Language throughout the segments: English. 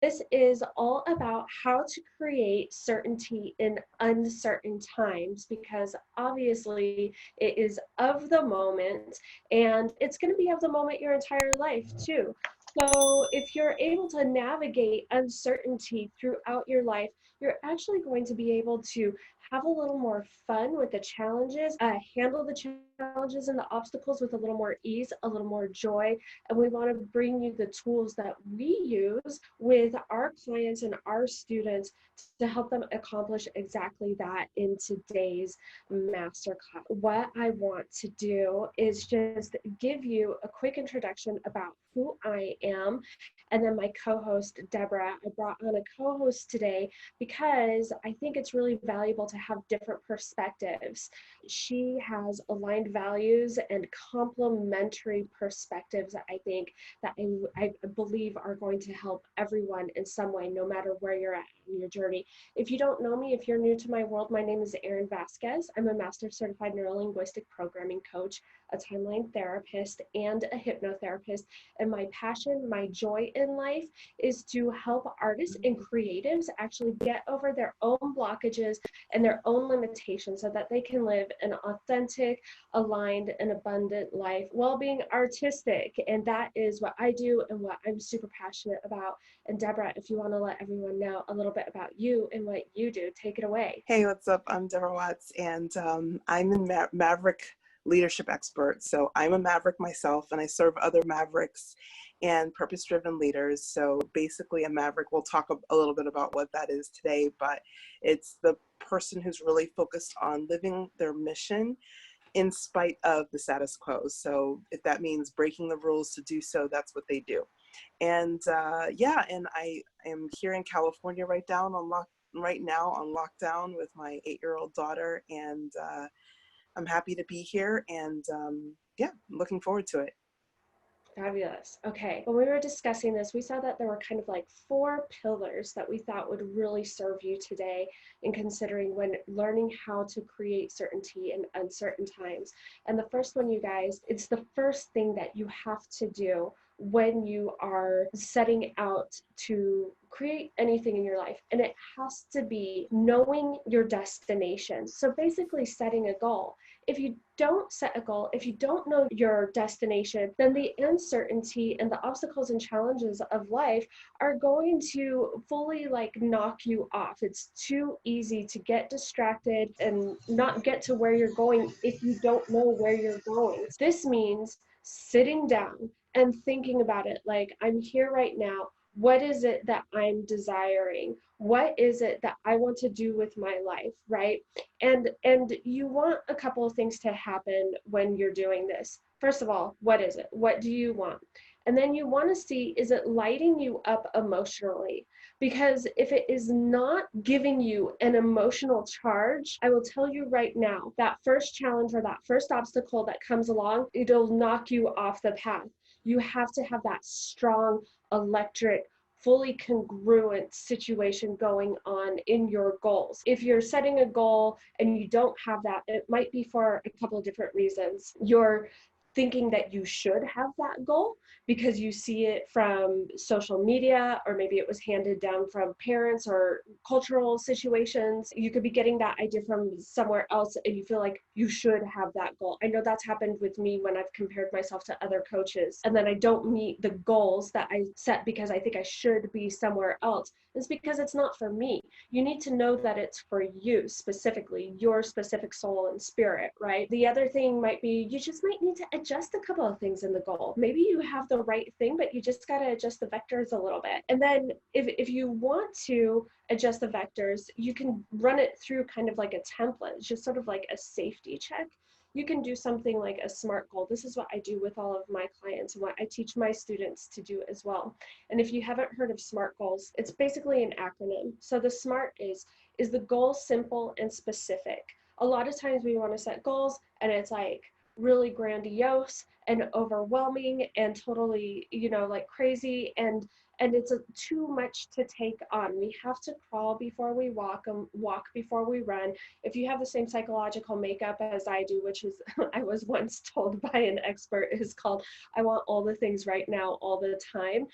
This is all about how to create certainty in uncertain times, because obviously it is of the moment, and it's going to be of the moment your entire life too. So if you're able to navigate uncertainty throughout your life, you're actually going to be able to have a little more fun with the challenges, handle the challenges and the obstacles with a little more ease, a little more joy. And we want to bring you the tools that we use with our clients and our students to help them accomplish exactly that in today's masterclass. What I want to do is just give you a quick introduction about who I am, and then my co-host Deborah. I brought on a co-host today because I think it's really valuable to have different perspectives. She has aligned values and complementary perspectives, I think, that I believe are going to help everyone in some way, no matter where you're at in your journey. If you don't know me, if you're new to my world, my name is Erin Vasquez. I'm a Master Certified Neurolinguistic Programming Coach, a timeline therapist, and a hypnotherapist. And my passion, my joy in life is to help artists and creatives actually get over their own blockages and their own limitations so that they can live an authentic, aligned, and abundant life while being artistic. And that is what I do and what I'm super passionate about. And Deborah, if you want to let everyone know a little bit about you and what you do, take it away. Hey, what's up? I'm Deborah Watts, and I'm a Maverick leadership expert. So I'm a Maverick myself, and I serve other Mavericks and purpose-driven leaders. So basically a Maverick, we'll talk a little bit about what that is today, but it's the person who's really focused on living their mission in spite of the status quo. So if that means breaking the rules to do so, that's what they do. And and I am here in California right now on lockdown with my 8-year-old daughter, and I'm happy to be here, and looking forward to it. Fabulous. Okay. When we were discussing this, we saw that there were kind of like 4 pillars that we thought would really serve you today in considering when learning how to create certainty in uncertain times. And the first one, you guys, it's the first thing that you have to do when you are setting out to create anything in your life. And it has to be knowing your destination. So basically setting a goal. If you don't set a goal, if you don't know your destination, then the uncertainty and the obstacles and challenges of life are going to fully knock you off. It's too easy to get distracted and not get to where you're going if you don't know where you're going. This means sitting down and thinking about it, like, I'm here right now. What is it that I'm desiring? What is it that I want to do with my life, right? And you want a couple of things to happen when you're doing this. First of all, what is it? What do you want? And then you want to see, is it lighting you up emotionally? Because if it is not giving you an emotional charge, I will tell you right now, that first challenge or that first obstacle that comes along, it'll knock you off the path. You have to have that strong, electric, fully congruent situation going on in your goals. If you're setting a goal and you don't have that, it might be for a couple of different reasons. You're thinking that you should have that goal because you see it from social media, or maybe it was handed down from parents or cultural situations. You could be getting that idea from somewhere else and you feel like you should have that goal. I know that's happened with me when I've compared myself to other coaches, and then I don't meet the goals that I set because I think I should be somewhere else. It's because it's not for me. You need to know that it's for you specifically, your specific soul and spirit, right? The other thing might be you just might need to adjust a couple of things in the goal. Maybe you have the right thing, but you just got to adjust the vectors a little bit. And then if you want to adjust the vectors, you can run it through kind of like a template. It's just sort of like a safety check. You can do something like a SMART goal. This is what I do with all of my clients and what I teach my students to do as well. And if you haven't heard of SMART goals, it's basically an acronym. So the SMART is the goal simple and specific? A lot of times we want to set goals and it's like really grandiose and overwhelming and totally, like crazy. And and it's too much to take on. We have to crawl before we walk and walk before we run. If you have the same psychological makeup as I do, which is I was once told by an expert is called I want all the things right now all the time,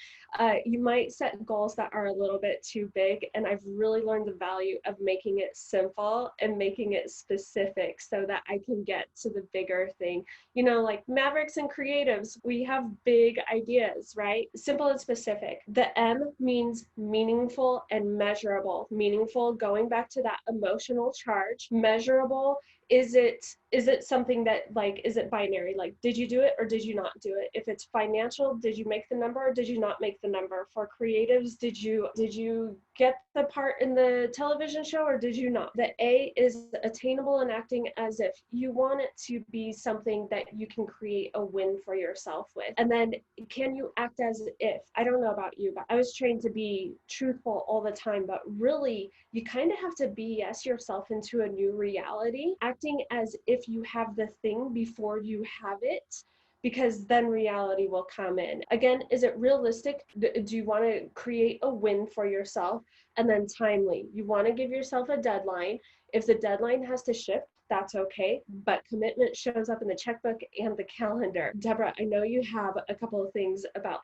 you might set goals that are a little bit too big, and I've really learned the value of making it simple and making it specific so that I can get to the bigger thing. You know, like Mavericks and creatives, we have big ideas, right? Simple and specific. The M means meaningful and measurable. Meaningful, going back to that emotional charge. Measurable, is it something that, like, is it binary, like did you do it or did you not do it? If it's financial, did you make the number or did you not make the number? For creatives, did you get the part in the television show or did you not? The A is attainable and acting as if. You want it to be something that you can create a win for yourself with. And then can you act as if? I don't know about you, but I was trained to be truthful all the time, but really you kind of have to BS yourself into a new reality, acting as if you have the thing before you have it, because then reality will come in. Again, is it realistic? Do you want to create a win for yourself? And then timely. You want to give yourself a deadline. If the deadline has to shift, that's okay, but commitment shows up in the checkbook and the calendar. Deborah, I know you have a couple of things about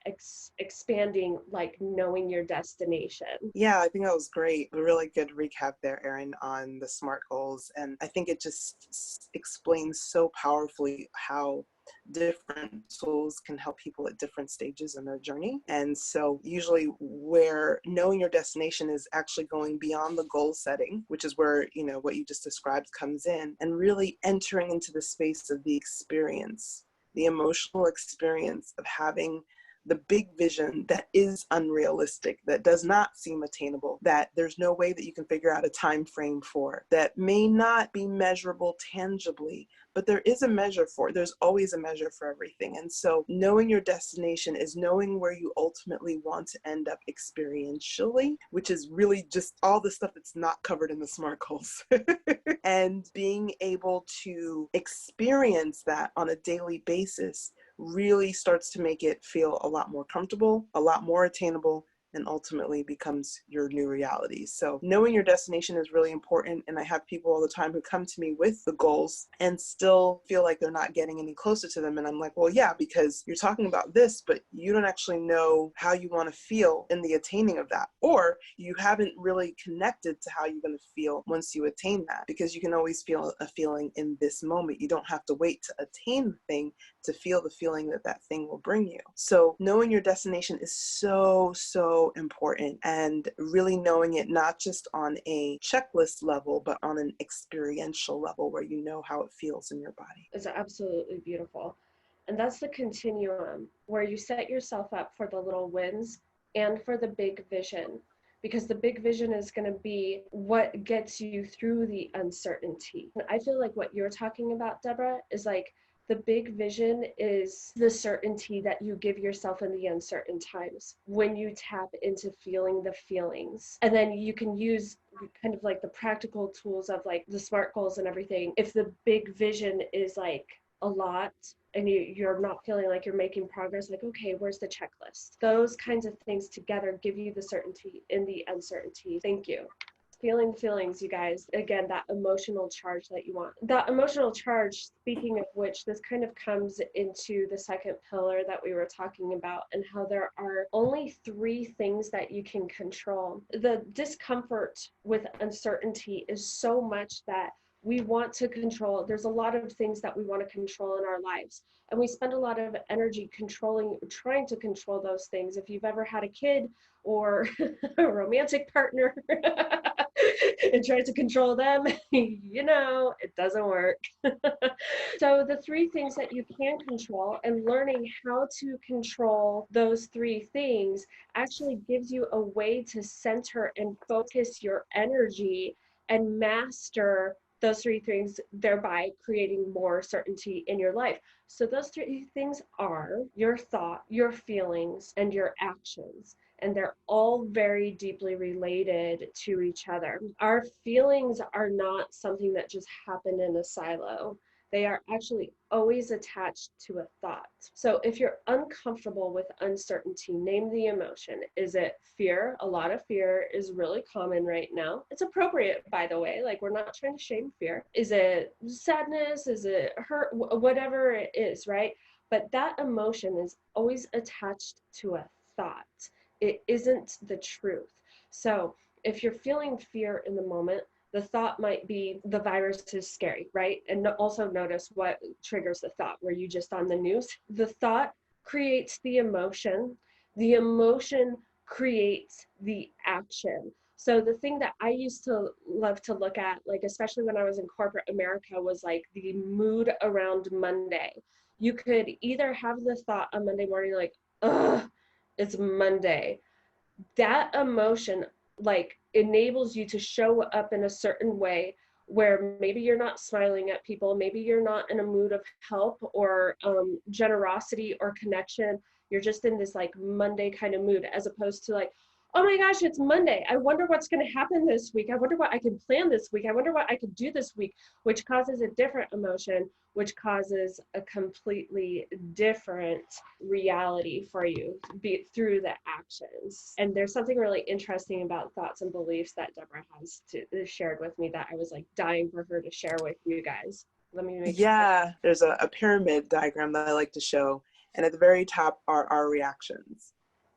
expanding, like knowing your destination. Yeah, I think that was great. A really good recap there, Erin, on the SMART goals. And I think it just explains so powerfully how different tools can help people at different stages in their journey. And so usually where knowing your destination is actually going beyond the goal setting, which is where, you know, what you just described comes in, and really entering into the space of the experience, the emotional experience of having the big vision that is unrealistic, that does not seem attainable, that there's no way that you can figure out a time frame for, that may not be measurable tangibly, but there is a measure for it. There's always a measure for everything. And so knowing your destination is knowing where you ultimately want to end up experientially, which is really just all the stuff that's not covered in the SMART goals. And being able to experience that on a daily basis really starts to make it feel a lot more comfortable, a lot more attainable, and ultimately becomes your new reality. So knowing your destination is really important. And I have people all the time who come to me with the goals and still feel like they're not getting any closer to them. And I'm like, well, yeah, because you're talking about this, but you don't actually know how you want to feel in the attaining of that. Or you haven't really connected to how you're going to feel once you attain that, because you can always feel a feeling in this moment. You don't have to wait to attain the thing to feel the feeling that that thing will bring you. So knowing your destination is so important, and really knowing it not just on a checklist level, but on an experiential level where you know how it feels in your body. It's absolutely beautiful. And that's the continuum where you set yourself up for the little wins and for the big vision, because the big vision is going to be what gets you through the uncertainty. And I feel like what you're talking about, Deborah, is like the big vision is the certainty that you give yourself in the uncertain times when you tap into feeling the feelings. And then you can use kind of like the practical tools of like the SMART goals and everything. If the big vision is like a lot and you're not feeling like you're making progress, like, okay, where's the checklist? Those kinds of things together give you the certainty in the uncertainty. Thank you. Feeling feelings, you guys. Again, that emotional charge that you want. That emotional charge, speaking of which, this kind of comes into the second pillar that we were talking about, and how there are only 3 things that you can control. The discomfort with uncertainty is so much that we want to control. There's a lot of things that we want to control in our lives, and we spend a lot of energy trying to control those things. If you've ever had a kid or a romantic partner and try to control them, you know, it doesn't work. So the 3 things that you can control, and learning how to control those 3 things actually gives you a way to center and focus your energy and master those 3 things, thereby creating more certainty in your life. So those 3 things are your thought, your feelings, and your actions. And they're all very deeply related to each other. Our feelings are not something that just happen in a silo. they are actually always attached to a thought. So if you're uncomfortable with uncertainty, name the emotion. Is it fear? A lot of fear is really common right now. It's appropriate, by the way. Like, we're not trying to shame fear. Is it sadness? Is it hurt? Whatever it is, right? But that emotion is always attached to a thought. It isn't the truth. So if you're feeling fear in the moment, the thought might be the virus is scary, right? And also notice what triggers the thought. Were you just on the news? The thought creates the emotion. The emotion creates the action. So the thing that I used to love to look at, like especially when I was in corporate America, was like the mood around Monday. You could either have the thought on Monday morning, like, ugh, it's Monday. That emotion like enables you to show up in a certain way where maybe you're not smiling at people, maybe you're not in a mood of help or generosity or connection. You're just in this like Monday kind of mood, as opposed to like, oh my gosh, it's Monday, I wonder what's going to happen this week, I wonder what I can plan this week, I wonder what I could do this week, which causes a different emotion, which causes a completely different reality for you through the actions. And there's something really interesting about thoughts and beliefs that Deborah has shared with me that I was like dying for her to share with you guys. Let me make sure. Yeah, there's a pyramid diagram that I like to show. And at the very top are our reactions.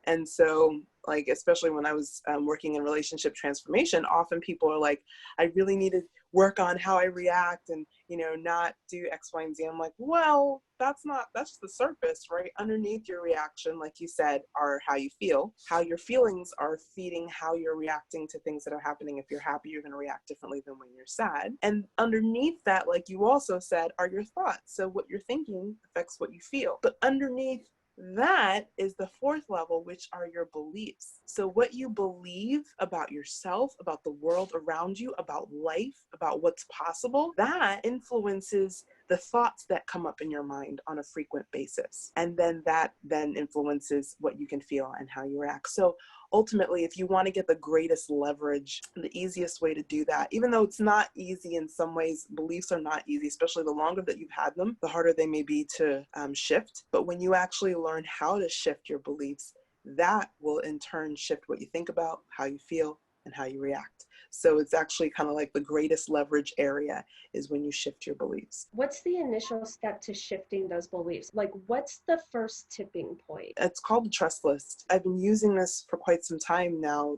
And so, like, especially when I was working in relationship transformation, often people are like, I really need to work on how I react and, you know, not do X, Y, and Z. I'm like, well, that's just the surface, right? Underneath your reaction, like you said, are how you feel. How your feelings are feeding how you're reacting to things that are happening. If you're happy, you're going to react differently than when you're sad. And underneath that, like you also said, are your thoughts. So what you're thinking affects what you feel. But underneath that is the fourth level, which are your beliefs. So what you believe about yourself, about the world around you, about life, about what's possible, that influences the thoughts that come up in your mind on a frequent basis. And then that then influences what you can feel and how you react. So ultimately, if you want to get the greatest leverage, the easiest way to do that, even though it's not easy in some ways, beliefs are not easy, especially the longer that you've had them, the harder they may be to shift. But when you actually learn how to shift your beliefs, that will in turn shift what you think about, how you feel, and how you react. So it's actually kind of like the greatest leverage area is when you shift your beliefs. What's the initial step to shifting those beliefs? Like, what's the first tipping point? It's called the trust list. I've been using this for quite some time now,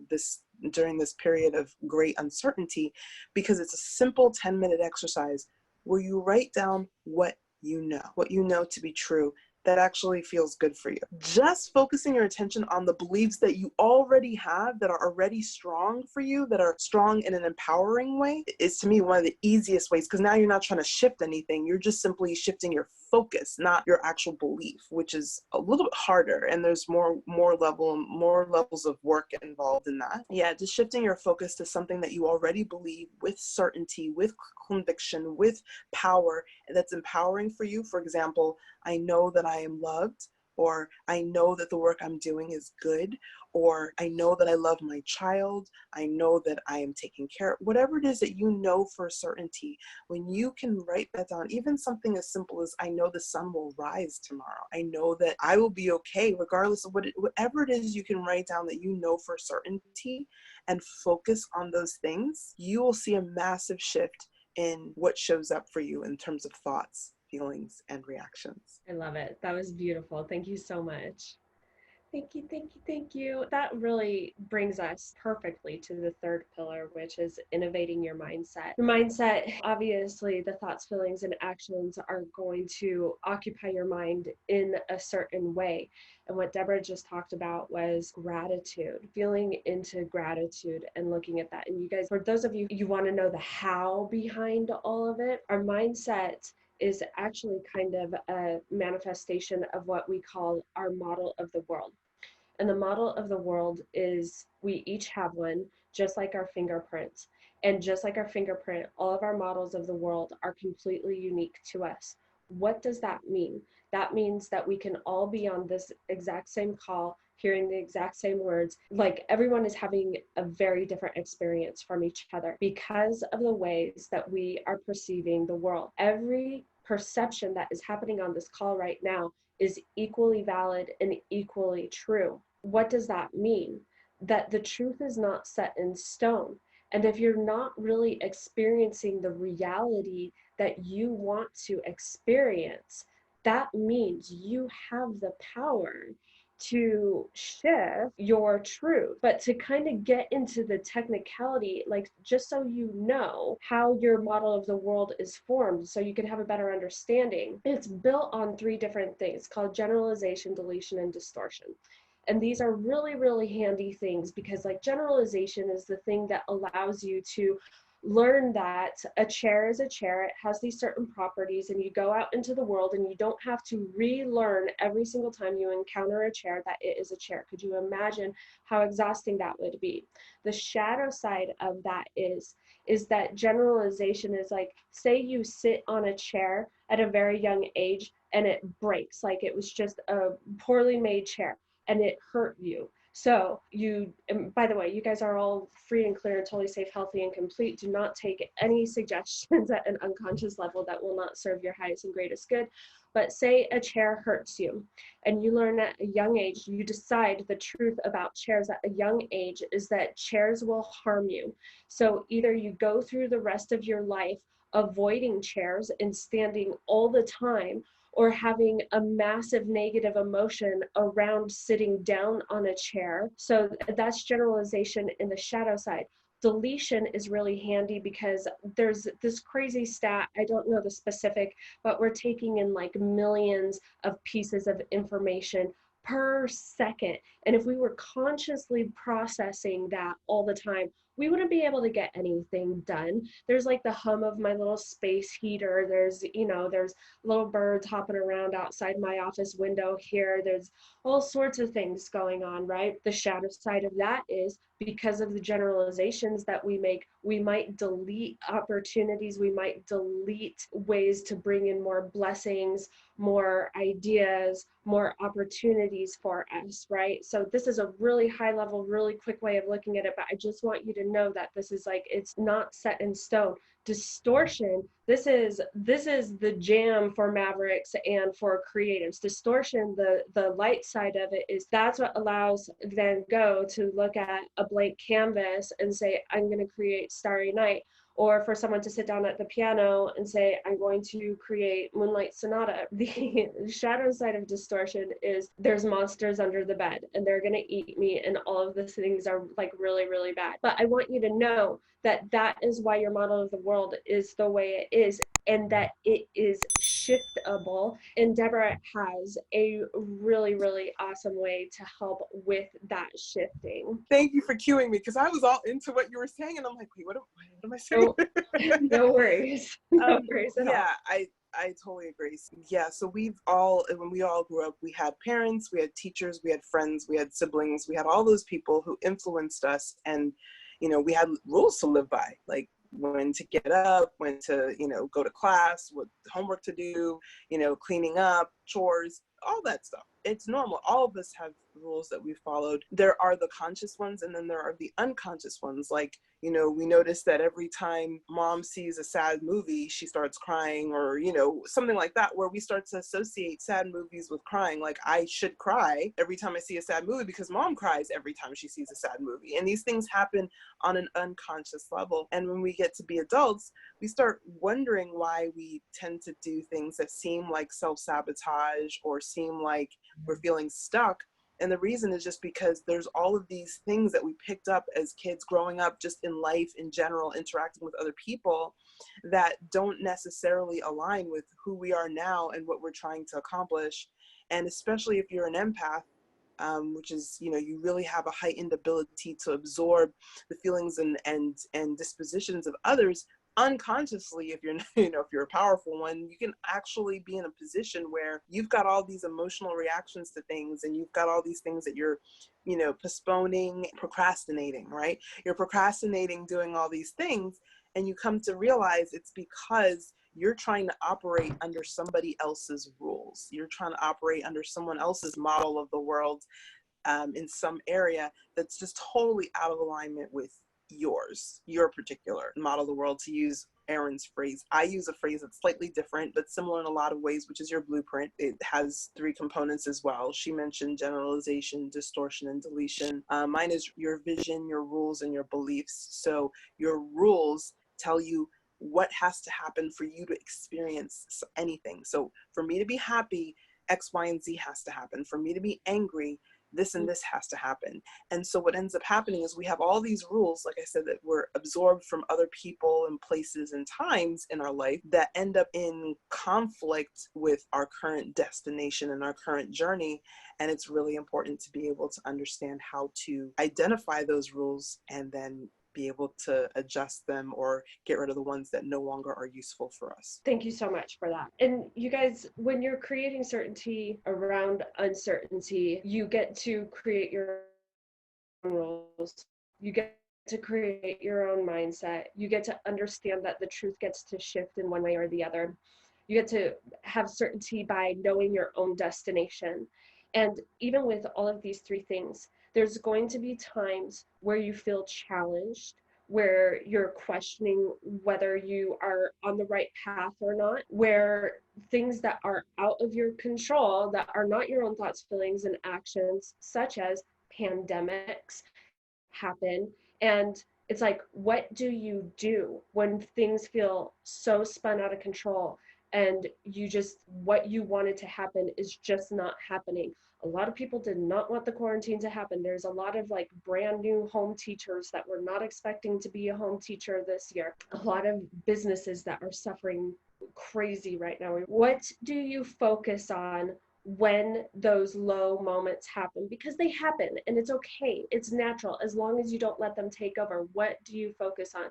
during this period of great uncertainty, because it's a simple 10-minute exercise where you write down what you know to be true, that actually feels good for you. Just focusing your attention on the beliefs that you already have, that are already strong for you, that are strong in an empowering way, is to me one of the easiest ways, because now you're not trying to shift anything. You're just simply shifting your focus, not your actual belief, which is a little bit harder. And there's more levels of work involved in that. Yeah, just shifting your focus to something that you already believe with certainty, with conviction, with power, that's empowering for you. For example, I know that I am loved, or I know that the work I'm doing is good, or I know that I love my child, I know that I am taking care of, whatever it is that you know for certainty. When you can write that down, even something as simple as I know the sun will rise tomorrow, I know that I will be okay regardless of whatever it is you can write down that you know for certainty, and focus on those things, you will see a massive shift in what shows up for you in terms of thoughts, feelings, and reactions. I love it. That was beautiful. Thank you so much. Thank you, thank you, thank you. That really brings us perfectly to the third pillar, which is innovating your mindset. Your mindset, obviously, the thoughts, feelings, and actions are going to occupy your mind in a certain way. And what Deborah just talked about was gratitude, feeling into gratitude and looking at that. And you guys, for those of you want to know the how behind all of it, our mindset is actually kind of a manifestation of what we call our model of the world. And the model of the world is we each have one, just like our fingerprints. And just like our fingerprint, all of our models of the world are completely unique to us. What does that mean? That means that we can all be on this exact same call, hearing the exact same words. Like everyone is having a very different experience from each other because of the ways that we are perceiving the world. Every perception that is happening on this call right now is equally valid and equally true. What does that mean? That the truth is not set in stone. And if you're not really experiencing the reality that you want to experience, that means you have the power to shift your truth. But to kind of get into the technicality, like just so you know how your model of the world is formed, so you can have a better understanding, it's built on three different things called generalization, deletion, and distortion. And these are really, really handy things because like generalization is the thing that allows you to learn that a chair is a chair. It has these certain properties, and you go out into the world and you don't have to relearn every single time you encounter a chair that it is a chair. Could you imagine how exhausting that would be? The shadow side of that is that generalization is like, say you sit on a chair at a very young age and it breaks, like it was just a poorly made chair and it hurt you. So you, and by the way, you guys are all free and clear and totally safe, healthy, and complete. Do not take any suggestions at an unconscious level that will not serve your highest and greatest good. But say a chair hurts you and you learn at a young age, you decide the truth about chairs at a young age is that chairs will harm you. So either you go through the rest of your life avoiding chairs and standing all the time, or having a massive negative emotion around sitting down on a chair. So that's generalization in the shadow side. Deletion is really handy because there's this crazy stat, I don't know the specific, but we're taking in like millions of pieces of information per second. And if we were consciously processing that all the time, we wouldn't be able to get anything done. There's like the hum of my little space heater. There's little birds hopping around outside my office window here. There's all sorts of things going on, right? The shadow side of that is because of the generalizations that we make, we might delete opportunities, we might delete ways to bring in more blessings, more ideas, more opportunities for us, right? So this is a really high level, really quick way of looking at it, but I just want you to know that this is like, it's not set in stone. Distortion, this is the jam for mavericks and for creatives. Distortion, the light side of it, is that's what allows Van Gogh to look at a blank canvas and say, I'm going to create Starry Night. Or for someone to sit down at the piano and say, I'm going to create Moonlight Sonata. The shadow side of distortion is there's monsters under the bed and they're going to eat me, and all of these things are like really, really bad. But I want you to know that that is why your model of the world is the way it is, and that it is shiftable. And Deborah has a really, really awesome way to help with that shifting. Thank you for cueing me, because I was all into what you were saying and I'm like, wait, what am I saying? No worries. No worries at all. I totally agree. Yeah, so when we all grew up, we had parents, we had teachers, we had friends, we had siblings, we had all those people who influenced us, and we had rules to live by, like when to get up, when to go to class, what homework to do, cleaning up, chores, all that stuff. It's normal. All of us have rules that we followed. There are the conscious ones, and then there are the unconscious ones. Like, we notice that every time mom sees a sad movie, she starts crying, or, something like that, where we start to associate sad movies with crying. Like, I should cry every time I see a sad movie because mom cries every time she sees a sad movie. And these things happen on an unconscious level. And when we get to be adults, we start wondering why we tend to do things that seem like self-sabotage or seem like we're feeling stuck. And the reason is just because there's all of these things that we picked up as kids growing up, just in life in general, interacting with other people, that don't necessarily align with who we are now and what we're trying to accomplish. And especially if you're an empath, which is, you really have a heightened ability to absorb the feelings and dispositions of others unconsciously. If you're if you're a powerful one, you can actually be in a position where you've got all these emotional reactions to things, and you've got all these things that you're postponing, procrastinating, right? You're procrastinating doing all these things, and you come to realize it's because you're trying to operate under somebody else's rules. You're trying to operate under someone else's model of the world, in some area that's just totally out of alignment with your particular model of the world, to use Erin's phrase. I use a phrase that's slightly different, but similar in a lot of ways, which is your blueprint. It has 3 components as well. She mentioned generalization, distortion, and deletion. Mine is your vision, your rules, and your beliefs. So your rules tell you what has to happen for you to experience anything. So for me to be happy, X, Y, and Z has to happen. For me to be angry, this and this has to happen. And so what ends up happening is we have all these rules, like I said, that were absorbed from other people and places and times in our life that end up in conflict with our current destination and our current journey. And it's really important to be able to understand how to identify those rules and then be able to adjust them or get rid of the ones that no longer are useful for us. Thank you so much for that. And you guys, when you're creating certainty around uncertainty, you get to create your own rules. You get to create your own mindset. You get to understand that the truth gets to shift in one way or the other. You get to have certainty by knowing your own destination. And even with all of these 3 things, there's going to be times where you feel challenged, where you're questioning whether you are on the right path or not, where things that are out of your control, that are not your own thoughts, feelings, and actions, such as pandemics, happen. And it's like, what do you do when things feel so spun out of control and what you wanted to happen is just not happening? A lot of people did not want the quarantine to happen. There's a lot of like brand new home teachers that were not expecting to be a home teacher this year. A lot of businesses that are suffering crazy right now. What do you focus on when those low moments happen? Because they happen and it's okay. It's natural as long as you don't let them take over. What do you focus on?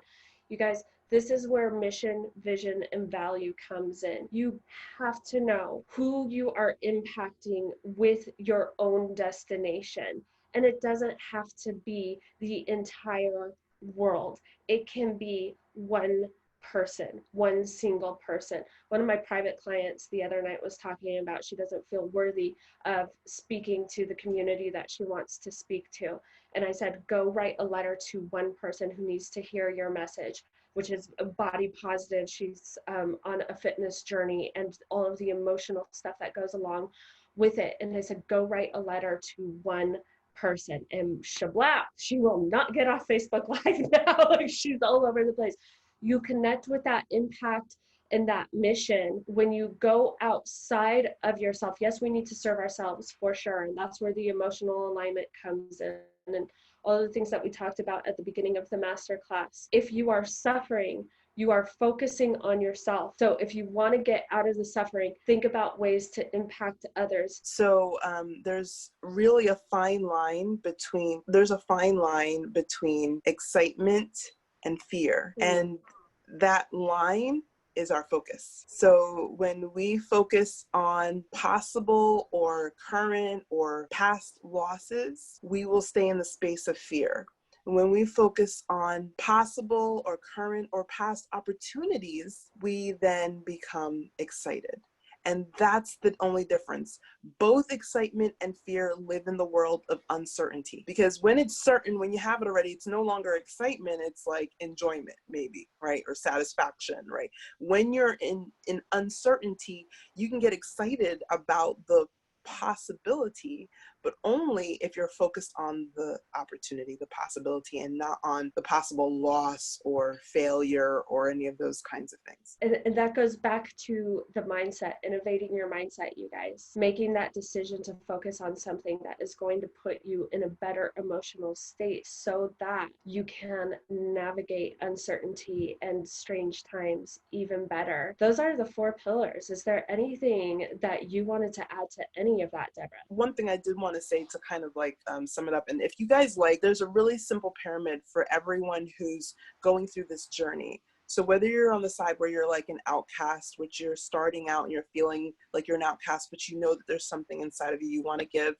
You guys, this is where mission, vision, and value comes in. You have to know who you are impacting with your own destination. And it doesn't have to be the entire world. It can be one person, one single person. One of my private clients the other night was talking about she doesn't feel worthy of speaking to the community that she wants to speak to. And I said, go write a letter to one person who needs to hear your message, which is body positive. She's on a fitness journey and all of the emotional stuff that goes along with it. And I said, go write a letter to one person. And shabla, she will not get off Facebook Live now. Like, she's all over the place. You connect with that impact and that mission when you go outside of yourself. Yes, we need to serve ourselves for sure. And that's where the emotional alignment comes in, and all the things that we talked about at the beginning of the masterclass. If you are suffering, you are focusing on yourself. So if you want to get out of the suffering, think about ways to impact others. So there's really a fine line between excitement and fear. And that line is our focus. So when we focus on possible or current or past losses, we will stay in the space of fear. When we focus on possible or current or past opportunities, we then become excited. And that's the only difference. Both excitement and fear live in the world of uncertainty. Because when it's certain, when you have it already, it's no longer excitement, it's like enjoyment maybe, right? Or satisfaction, right? When you're in uncertainty, you can get excited about the possibility, but only if you're focused on the opportunity, the possibility, and not on the possible loss or failure or any of those kinds of things. And that goes back to the mindset, innovating your mindset, you guys. Making that decision to focus on something that is going to put you in a better emotional state so that you can navigate uncertainty and strange times even better. Those are the 4 pillars. Is there anything that you wanted to add to any of that, Deborah? One thing I did want to say to kind of like sum it up, and if you guys like, there's a really simple pyramid for everyone who's going through this journey. So whether you're on the side where you're like an outcast, which you're starting out and you're feeling like you're an outcast, but you know that there's something inside of you want to give,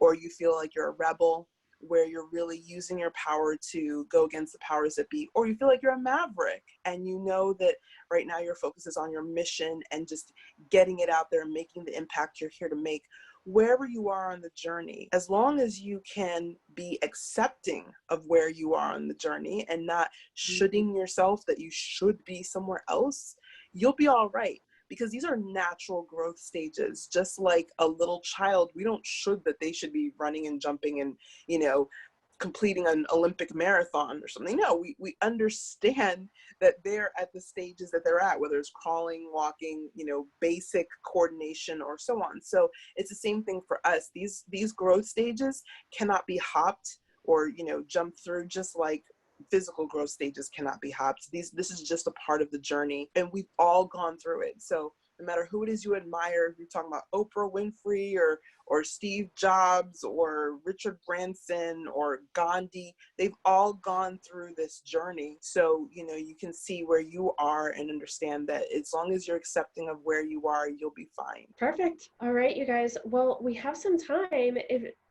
or you feel like you're a rebel, where you're really using your power to go against the powers that be, or you feel like you're a maverick and you know that right now your focus is on your mission and just getting it out there and making the impact you're here to make. wherever you are on the journey, as long as you can be accepting of where you are on the journey and not shoulding yourself that you should be somewhere else, you'll be all right. Because these are natural growth stages. Just like a little child, we don't should that they should be running and jumping and, you know, completing an Olympic marathon or something. No, we understand that they're at the stages that they're at, whether it's crawling, walking, you know, basic coordination or so on. So it's the same thing for us. These growth stages cannot be hopped or, you know, jumped through, just like physical growth stages cannot be hopped. This is just a part of the journey, and we've all gone through it. So no matter who it is you admire, if you're talking about Oprah Winfrey or Steve Jobs or Richard Branson or Gandhi, they've all gone through this journey. So, you know, you can see where you are and understand that as long as you're accepting of where you are, you'll be fine. Perfect. All right, you guys. Well, we have some time.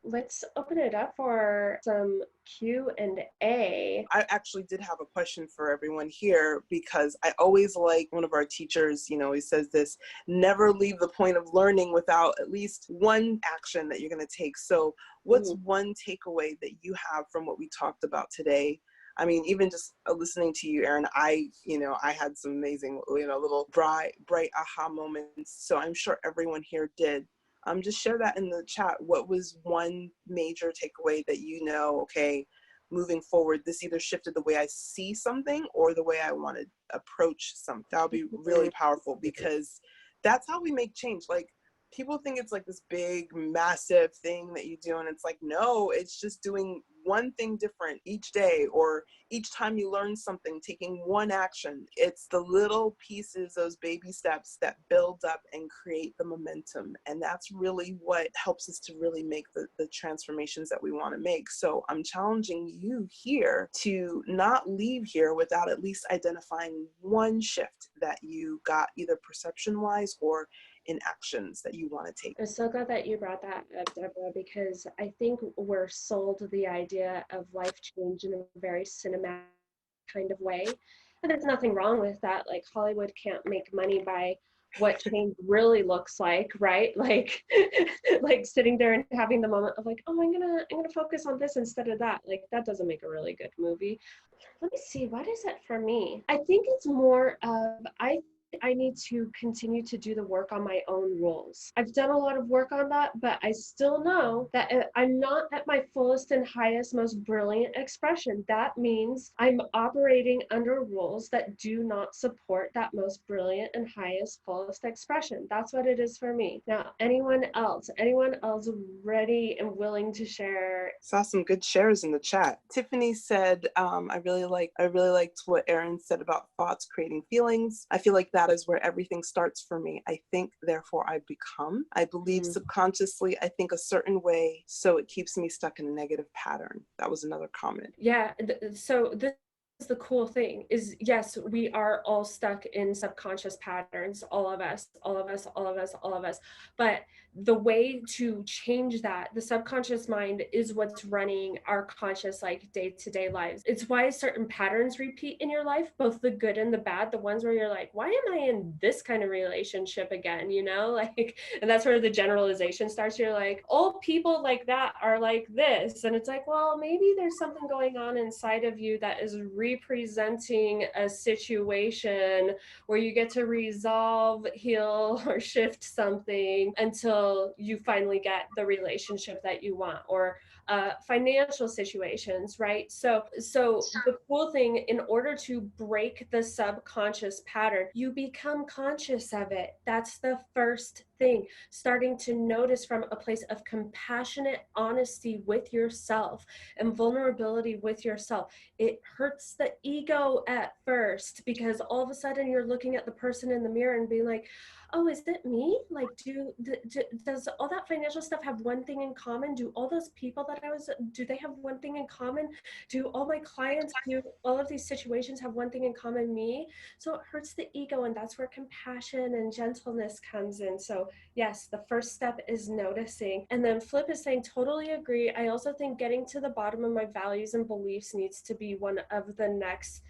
Let's open it up for some Q&A. I actually did have a question for everyone here, because I always like, one of our teachers, you know, he says this: never leave the point of learning without at least one action that you're going to take. So what's one takeaway that you have from what we talked about today? I mean, even just listening to you, Erin, I had some amazing, you know, little bright aha moments. So I'm sure everyone here did. Just share that in the chat. What was one major takeaway that, you know, okay, moving forward, this either shifted the way I see something or the way I want to approach something? That would be really powerful, because that's how we make change. Like, people think it's like this big, massive thing that you do, and it's like, no, it's just doing one thing different each day, or each time you learn something, taking one action. It's the little pieces, those baby steps that build up and create the momentum. And that's really what helps us to really make the transformations that we want to make. So I'm challenging you here to not leave here without at least identifying one shift that you got, either perception wise or in actions that you want to take. I'm so glad that you brought that up, Deborah, because I think we're sold the idea of life change in a very cinematic kind of way. And there's nothing wrong with that. Like, Hollywood can't make money by what change really looks like, right? Like like sitting there and having the moment of like, oh, I'm gonna focus on this instead of that. Like, that doesn't make a really good movie. Let me see, what is it for me? I think it's more of, I need to continue to do the work on my own rules. I've done a lot of work on that, but I still know that I'm not at my fullest and highest, most brilliant expression. That means I'm operating under rules that do not support that most brilliant and highest, fullest expression. That's what it is for me. Now, anyone else ready and willing to share? Saw some good shares in the chat. Tiffany said, I really liked what Erin said about thoughts creating feelings. I feel like that is where everything starts for me. I think, therefore I become. I believe subconsciously I think a certain way, so it keeps me stuck in a negative pattern. That was another comment. Yeah, so this is the cool thing is, yes, we are all stuck in subconscious patterns, all of us. But the way to change that, the subconscious mind is what's running our conscious, like, day-to-day lives. It's why certain patterns repeat in your life, both the good and the bad, the ones where you're like, why am I in this kind of relationship again, you know? Like, and that's where the generalization starts. You're like, all people like that are like this. And it's like, well, maybe there's something going on inside of you that is representing a situation where you get to resolve, heal, or shift something until you finally get the relationship that you want, or financial situations, right? So the cool thing, in order to break the subconscious pattern, you become conscious of it. That's the first thing. Starting to notice from a place of compassionate honesty with yourself and vulnerability with yourself. It hurts the ego at first, because all of a sudden you're looking at the person in the mirror and being like, oh, is it me? Like, does all that financial stuff have one thing in common? Do all those people that do they have one thing in common? Do all my clients, do all of these situations have one thing in common, me? So it hurts the ego, and that's where compassion and gentleness comes in. So yes, the first step is noticing. And then Flip is saying, totally agree. I also think getting to the bottom of my values and beliefs needs to be one of the next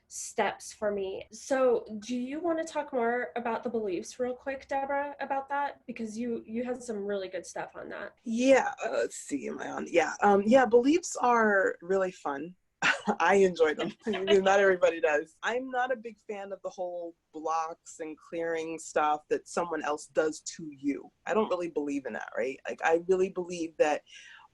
steps for me. So do you want to talk more about the beliefs real quick, Deborah, about that? Because you had some really good stuff on that. Yeah, let's see, am I on? Yeah, yeah, beliefs are really fun. I enjoy them. Not everybody does. I'm not a big fan of the whole blocks and clearing stuff that someone else does to you. I don't really believe in that, right? Like, I really believe that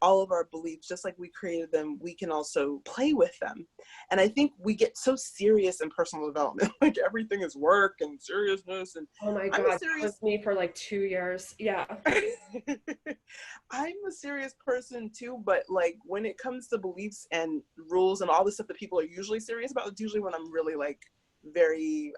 all of our beliefs, just like we created them, we can also play with them. And I think we get so serious in personal development, like everything is work and seriousness. And Oh my I'm a God, that serious was me for like 2 years. Yeah. I'm a serious person too, but like when it comes to beliefs and rules and all the stuff that people are usually serious about, it's usually when I'm really like very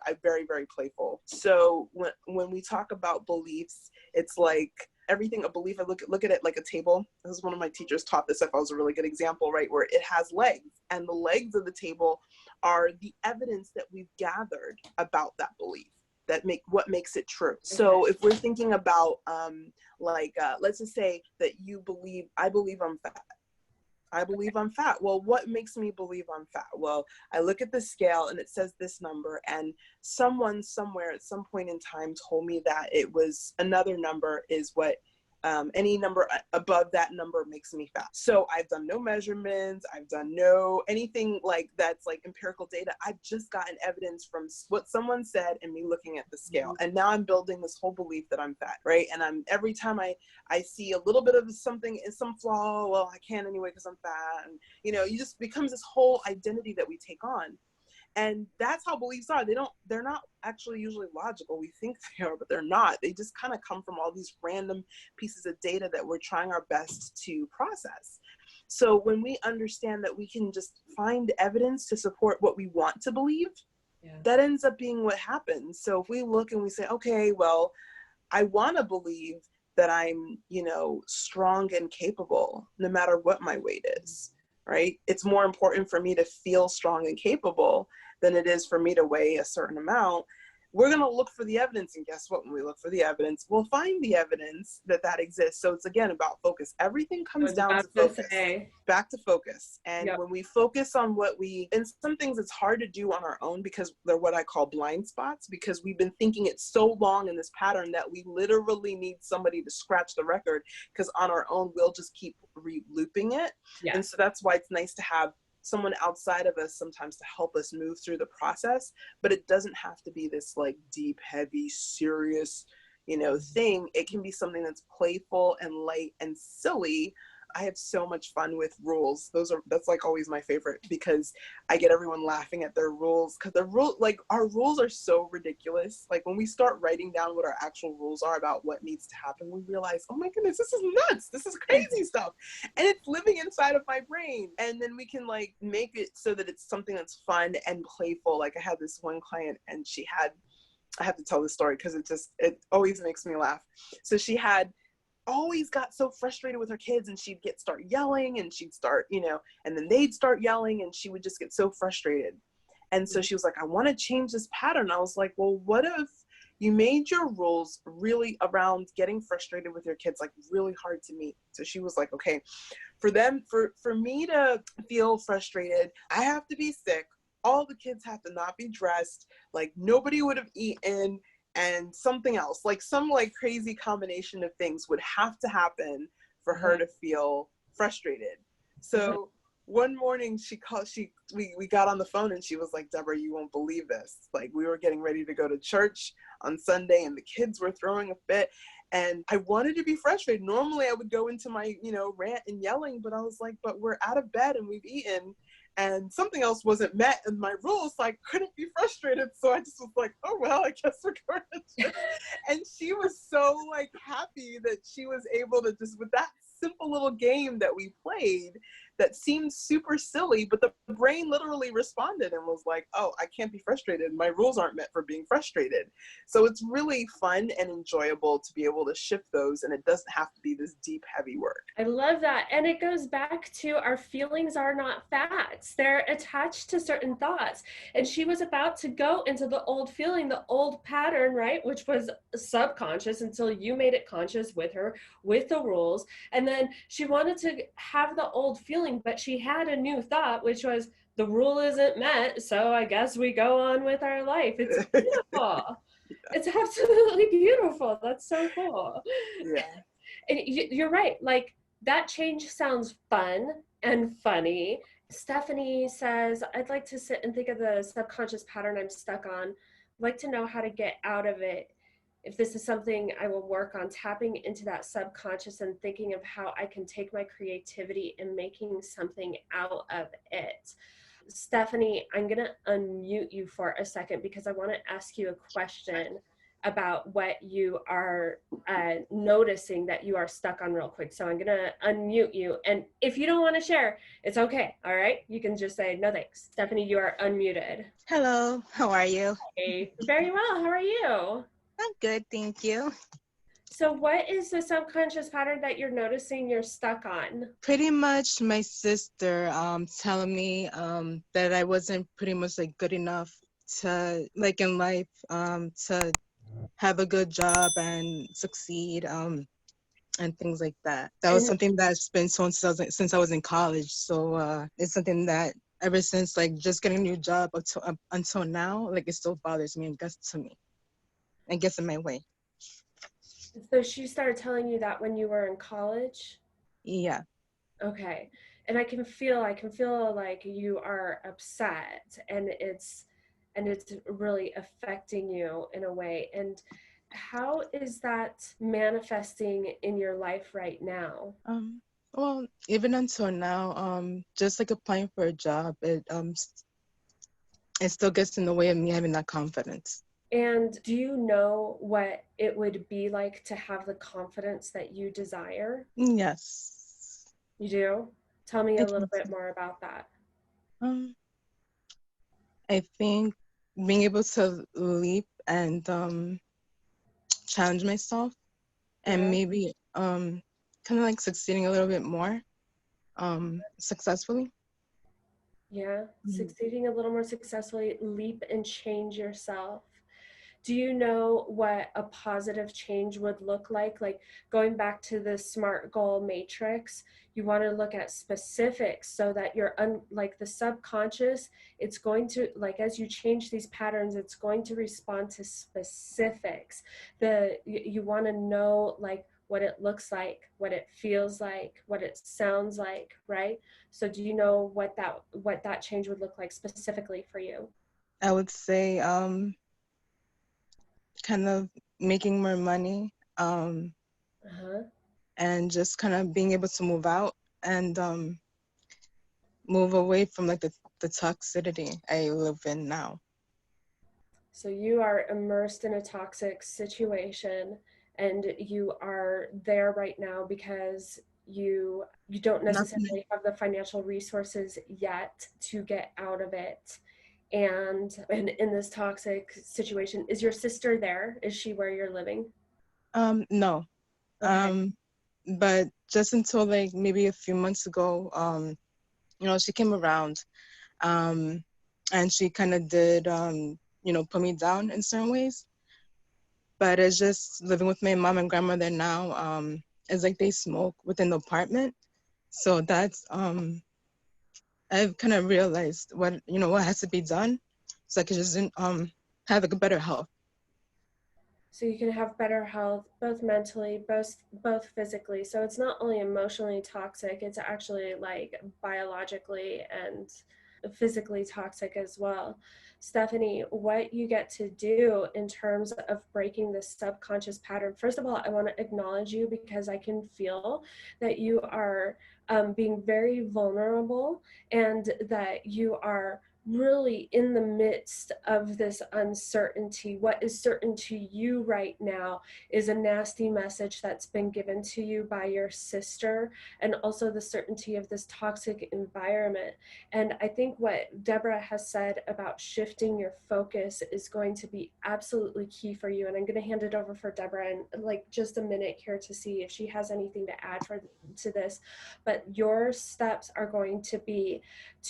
playful. So when we talk about beliefs, it's like everything a belief. I look at it like a table. This is one of my teachers taught this. I thought it was a really good example, right? Where it has legs, and the legs of the table are the evidence that we've gathered about that belief, that make what makes it true. So if we're thinking about let's just say that I believe I'm fat. I believe I'm fat. Well, what makes me believe I'm fat? Well, I look at the scale and it says this number, and someone somewhere at some point in time told me that it was another number is what any number above that number makes me fat. So I've done no measurements. I've done no anything like that's like empirical data. I've just gotten evidence from what someone said and me looking at the scale. And now I'm building this whole belief that I'm fat, right? And every time I see a little bit of something in some flaw, well, I can't anyway because I'm fat. And, you just becomes this whole identity that we take on. And that's how beliefs are. They're not actually usually logical. We think they are, but they're not. They just kind of come from all these random pieces of data that we're trying our best to process. So when we understand that we can just find evidence to support what we want to believe, that ends up being what happens. So if we look and we say, okay, well, I want to believe that I'm, strong and capable no matter what my weight is, right? It's more important for me to feel strong and capable than it is for me to weigh a certain amount. We're going to look for the evidence. And guess what? When we look for the evidence, we'll find the evidence that exists. So it's again about focus. Everything comes down to focus. Back to focus. And when we focus on and some things it's hard to do on our own because they're what I call blind spots, because we've been thinking it so long in this pattern that we literally need somebody to scratch the record, because on our own, we'll just keep looping it. Yeah. And so that's why it's nice to have someone outside of us sometimes to help us move through the process, but it doesn't have to be this like deep, heavy, serious, thing. It can be something that's playful and light and silly. I have so much fun with rules. That's like always my favorite, because I get everyone laughing at their rules, because our rules are so ridiculous. Like when we start writing down what our actual rules are about what needs to happen, we realize, oh my goodness, this is nuts. This is crazy stuff. And it's living inside of my brain. And then we can like make it so that it's something that's fun and playful. Like I had this one client and I have to tell this story because it always makes me laugh. So she had always got so frustrated with her kids, and she'd start yelling, and she'd start, and then they'd start yelling, and she would just get so frustrated. And so she was like, I want to change this pattern. I was like, well, what if you made your rules really around getting frustrated with your kids, like really hard to meet? So she was like, okay, for me to feel frustrated, I have to be sick. All the kids have to not be dressed, like nobody would have eaten, and something else, like some like crazy combination of things would have to happen for her to feel frustrated. So one morning we got on the phone and she was like, Deborah, you won't believe this. Like we were getting ready to go to church on Sunday and the kids were throwing a fit and I wanted to be frustrated. Normally I would go into my, rant and yelling, but I was like, but we're out of bed and we've eaten. And something else wasn't met in my rules, so I couldn't be frustrated. So I just was like, oh, well, I guess we're going to church. And she was so like happy that she was able to just, with that simple little game that we played that seemed super silly, but the brain literally responded and was like, oh, I can't be frustrated. My rules aren't meant for being frustrated. So it's really fun and enjoyable to be able to shift those, and it doesn't have to be this deep, heavy work. I love that. And it goes back to our feelings are not facts. They're attached to certain thoughts. And she was about to go into the old feeling, the old pattern, right? Which was subconscious until you made it conscious with her, with the rules. And then she wanted to have the old feeling, but she had a new thought, which was, the rule isn't met, so I guess we go on with our life. It's beautiful. It's absolutely beautiful. That's so cool. Yeah. And you're right. Like that change sounds fun and funny. Stephanie says, I'd like to sit and think of the subconscious pattern I'm stuck on. I'd like to know how to get out of it. If this is something I will work on, tapping into that subconscious and thinking of how I can take my creativity and making something out of it. Stephanie, I'm going to unmute you for a second because I want to ask you a question about what you are noticing that you are stuck on real quick. So I'm going to unmute you. And if you don't want to share, it's okay. All right. You can just say, no thanks. Stephanie, you are unmuted. Hello, how are you? Hey, very well. How are you? I'm good, thank you. So what is the subconscious pattern that you're noticing you're stuck on? Pretty much my sister telling me that I wasn't pretty much like good enough to like in life to have a good job and succeed and things like that. That was And something that's been so since I was in college. So it's something that ever since like just getting a new job until now, like it still bothers me and gets to me and gets in my way. so she started telling you that when you were in college? Yeah. Okay. And I can feel like you are upset and it's really affecting you in a way. And how is that manifesting in your life right now? Well, even until now, just like applying for a job, it still gets in the way of me having that confidence. And do you know what it would be like to have the confidence that you desire? Yes. You do? Tell me I a little think bit so. more about that. I think being able to leap and challenge myself and Yeah. maybe kind of like succeeding a little bit more successfully. Yeah. Mhm. Succeeding a little more successfully, leap and change yourself. Do you know what a positive change would look like? Like going back to the SMART goal matrix, you want to look at specifics so that you're like the subconscious, it's going to, like, as you change these patterns, it's going to respond to specifics. You want to know like what it looks like, what it feels like, what it sounds like, right? So do you know what that change would look like specifically for you? I would say kind of making more money Uh-huh. and just kind of being able to move out and move away from like the toxicity I live in now. So you are immersed in a toxic situation and you are there right now because you don't Nothing. necessarily have the financial resources yet to get out of it. And in this toxic situation, is your sister there? Is she where you're living? No. Okay. Um, but just until like maybe a few months ago, she came around, um, and she kind of did, put me down in certain ways. But it's just living with my mom and grandmother now. It's like they smoke within the apartment, so that's I've kind of realized what has to be done, so I could just have like a better health. So you can have better health both mentally, both physically. So it's not only emotionally toxic, it's actually like biologically and physically toxic as well. Stephanie, what you get to do in terms of breaking this subconscious pattern, first of all, I want to acknowledge you because I can feel that you are being very vulnerable and that you are really in the midst of this uncertainty. What is certain to you right now is a nasty message that's been given to you by your sister, and also the certainty of this toxic environment. And I think what Deborah has said about shifting your focus is going to be absolutely key for you. And I'm going to hand it over for Deborah in like just a minute here to see if she has anything to add to this. But your steps are going to be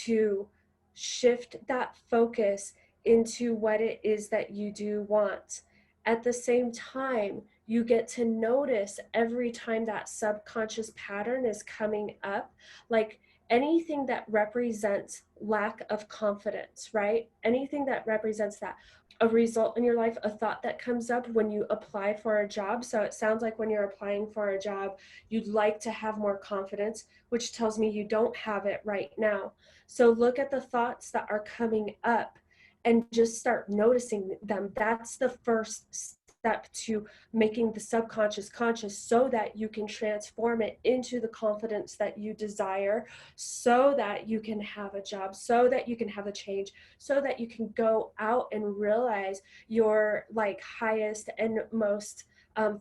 to shift that focus into what it is that you do want. At the same time, you get to notice every time that subconscious pattern is coming up, like anything that represents lack of confidence, right? Anything that represents that, a result in your life, a thought that comes up when you apply for a job. So it sounds like when you're applying for a job, you'd like to have more confidence, which tells me you don't have it right now. So look at the thoughts that are coming up and just start noticing them. That's the first step to making the subconscious conscious, so that you can transform it into the confidence that you desire, so that you can have a job, so that you can have a change, so that you can go out and realize your like highest and most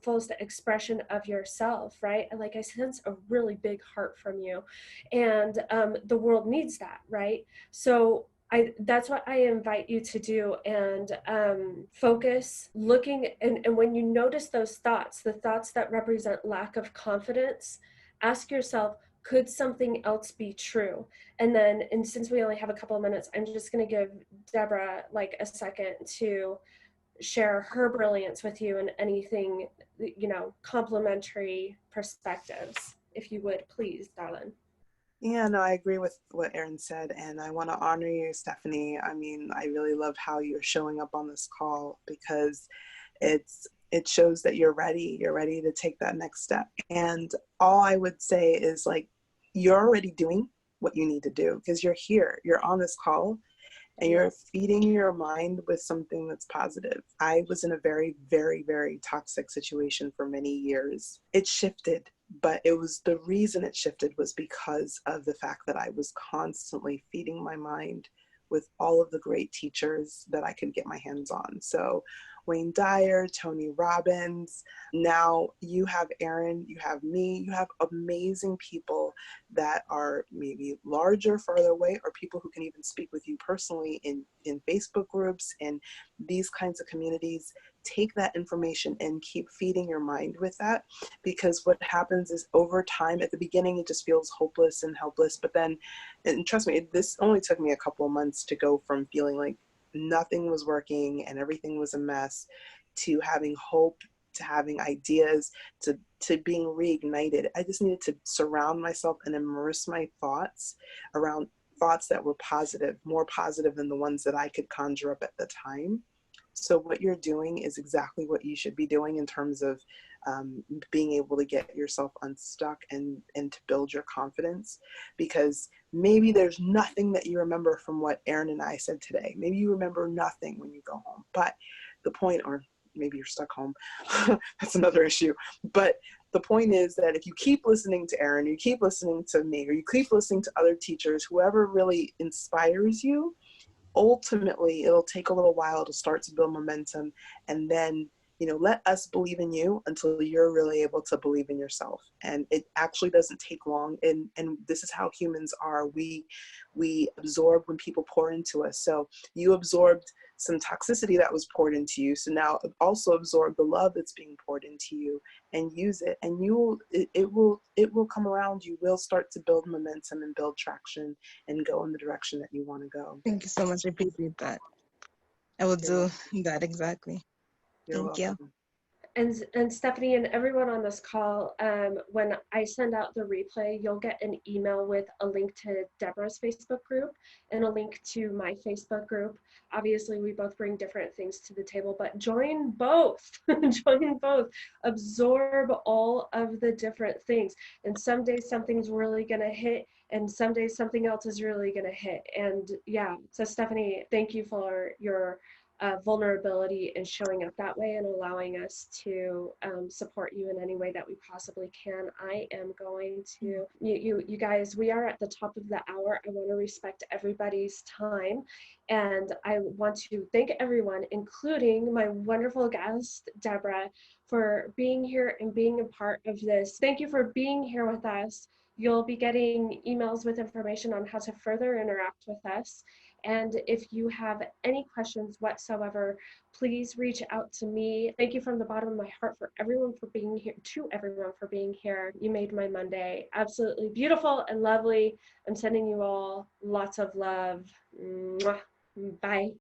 fullest expression of yourself, right? And like I sense a really big heart from you, and the world needs that, right? So that's what I invite you to do, and focus, looking, and when you notice those thoughts, the thoughts that represent lack of confidence, ask yourself, could something else be true? And then, and since we only have a couple of minutes, I'm just going to give Deborah like a second to share her brilliance with you and anything, complimentary perspectives, if you would, please, darling. Yeah, no, I agree with what Erin said, and I want to honor you, Stephanie. I mean, I really love how you're showing up on this call, because it shows that you're ready. You're ready to take that next step. And all I would say is, like, you're already doing what you need to do, because you're here. You're on this call, and you're feeding your mind with something that's positive. I was in a very, very, very toxic situation for many years. It shifted, but it was, the reason it shifted was because of the fact that I was constantly feeding my mind with all of the great teachers that I could get my hands on. So Wayne Dyer, Tony Robbins, now you have Erin, you have me, you have amazing people that are maybe larger, farther away, or people who can even speak with you personally in Facebook groups and these kinds of communities. Take that information and keep feeding your mind with that, because what happens is, over time, at the beginning, it just feels hopeless and helpless. But then, and trust me, this only took me a couple of months to go from feeling like nothing was working and everything was a mess, to having hope, to having ideas, to being reignited. I just needed to surround myself and immerse my thoughts around thoughts that were positive, more positive than the ones that I could conjure up at the time. So what you're doing is exactly what you should be doing in terms of being able to get yourself unstuck and to build your confidence, because maybe there's nothing that you remember from what Erin and I said today. Maybe you remember nothing when you go home, but the point, or maybe you're stuck home, that's another issue. But the point is that if you keep listening to Erin, you keep listening to me, or you keep listening to other teachers, whoever really inspires you, ultimately it'll take a little while to start to build momentum. And then, let us believe in you until you're really able to believe in yourself. And it actually doesn't take long. And this is how humans are. We absorb when people pour into us. So you absorbed some toxicity that was poured into you. So now also absorb the love that's being poured into you and use it. And it will come around. You will start to build momentum and build traction and go in the direction that you want to go. Thank you so much. I appreciate that. I will do that exactly. You're Thank you. welcome. And Stephanie and everyone on this call, when I send out the replay, you'll get an email with a link to Deborah's Facebook group and a link to my Facebook group. Obviously, we both bring different things to the table, but join both. Join both. Absorb all of the different things. And some days something's really going to hit, and some days something else is really going to hit. And yeah, so Stephanie, thank you for your vulnerability and showing up that way and allowing us to support you in any way that we possibly can. I am going to, you guys, we are at the top of the hour. I want to respect everybody's time. And I want to thank everyone, including my wonderful guest, Deborah, for being here and being a part of this. Thank you for being here with us. You'll be getting emails with information on how to further interact with us. And if you have any questions whatsoever, please reach out to me. Thank you from the bottom of my heart for everyone for being here, to everyone for being here. You made my Monday absolutely beautiful and lovely. I'm sending you all lots of love. Mwah. Bye.